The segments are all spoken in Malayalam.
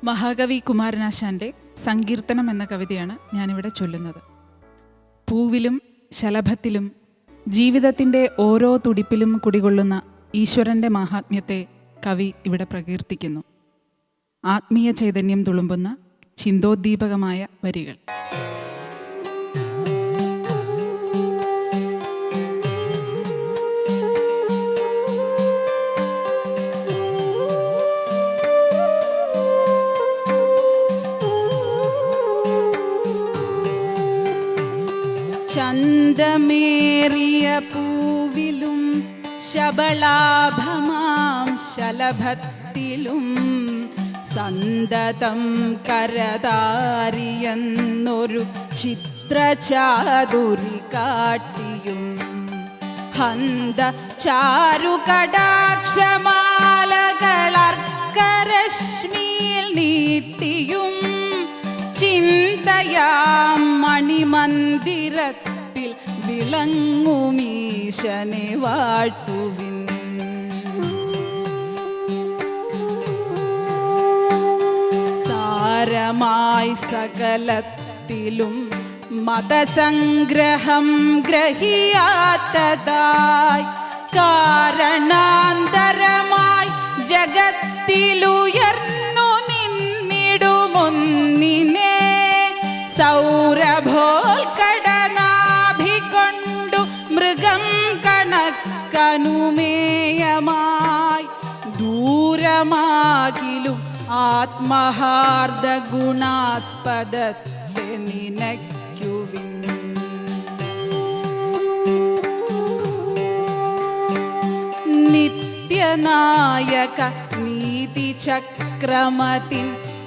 മഹാകവി കുമാരനാശാൻ്റെ സങ്കീർത്തനം എന്ന കവിതയാണ് ഞാനിവിടെ ചൊല്ലുന്നത്. പൂവിലും ശലഭത്തിലും ജീവിതത്തിൻ്റെ ഓരോ തുടിപ്പിലും കുടികൊള്ളുന്ന ഈശ്വരൻ്റെ മാഹാത്മ്യത്തെ കവി ഇവിടെ പ്രകീർത്തിക്കുന്നു. ആത്മീയ ചൈതന്യം തുളുമ്പുന്ന ചിന്തോദ്ദീപകമായ വരികൾ. ചന്തമേറിയ പൂവിലും ശബളാഭമാം ശലഭത്തിലും സന്തതം കരതാരിയെന്നൊരു ചിത്രചാതുരി കാട്ടിയും ഹന്ത ചാരുകടാക്ഷമാലകളർക്കരശ്മിയിൽ നീട്ടിയും ചിന്തയാം മണിമന്ദിരത്തിൽ വിളങ്ങുമീശനെ വാഴ്ത്തുവിൻ. സാരമായി സകലത്തിലും മതസംഗ്രഹം ഗ്രഹിയാത്തതായി കാരണാന്തരമായി ജഗത്തിലുയർന്നു നിന്നിടുമൊന്നിനെ സൗരഭോൽക്കടനാഭികൊണ്ടു മൃഗം കണക്കനുമേയമായി ദൂരമാകിലും ആത്മഹാർദ ഗുണാസ്പദത്തെ നിനയ്ക്കുവിൻ. നിത്യനായക നീതിചക്രമതിൻ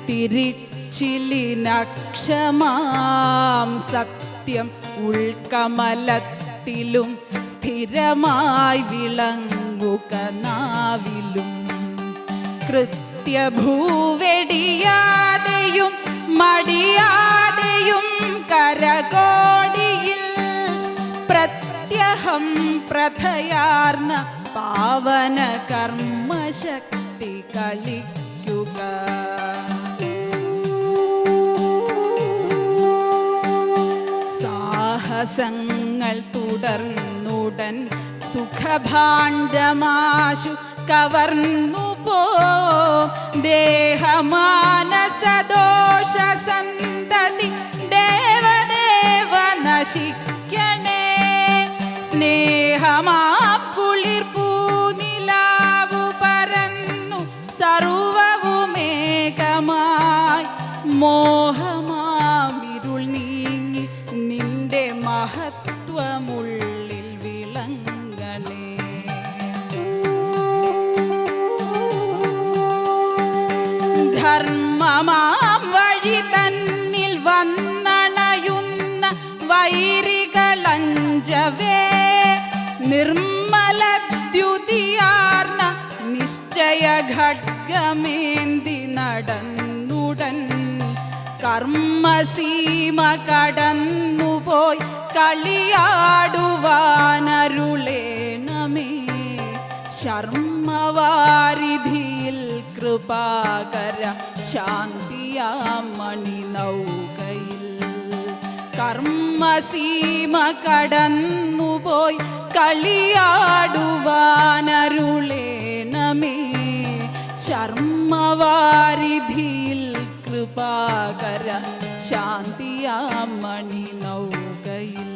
തിരിച്ചിലിനക്ഷമാം സത്യം ഉൾക്കമലത്തിലും സ്ഥിരമായി വിളങ്ങുക നാവിലും കൃത്യഭൂവെടിയാതെയും മടിയാതെയും കരകോടിയിൽ പ്രത്യഹം പ്രഥയാർന്ന പാവന കർമ്മശക്തി കളിക്കുക. സാഹസങ്ങൾ തുടർന്നുടൻ സുഖഭാണ്ഡമാശു കവർന്നു പോ ദേഹമാനസദോഷ സന്തതി ദേവദേവ നശിക്കണേ. സ്നേഹമാം കുളിർ പൂനിലാവു പരന്നു സർവവുമേകമായി മോഹമാം ഇരുൾ നീങ്ങി നിന്റെ മഹത്വമുള്ളിൽ വിളങ്ങണേ. ധർമ്മമാം വഴി തന്നിൽ വന്നണയുന്ന വൈരികളഞ്ചവേ നിർമ്മലദ്യുതിയാർന്ന നിശ്ചയ ഖഡ്ഗമേന്തി നടന്നുടൻ കർമ്മസീമ കടന്നുപോയി കളിയാടുവാനരുളേണമേ. ശർമ്മവാരിധിയിൽ കൃപാകര ശാന്തിയാം മണിനൗകയിൽ കർമ്മസീമ കടന്നുപോയി കളിയാടുവാനരുളേണമേ. ശർമ്മവാരിധിയിൽ കൃപാകര ശാന്തിയാം മണിനൗകയിൽ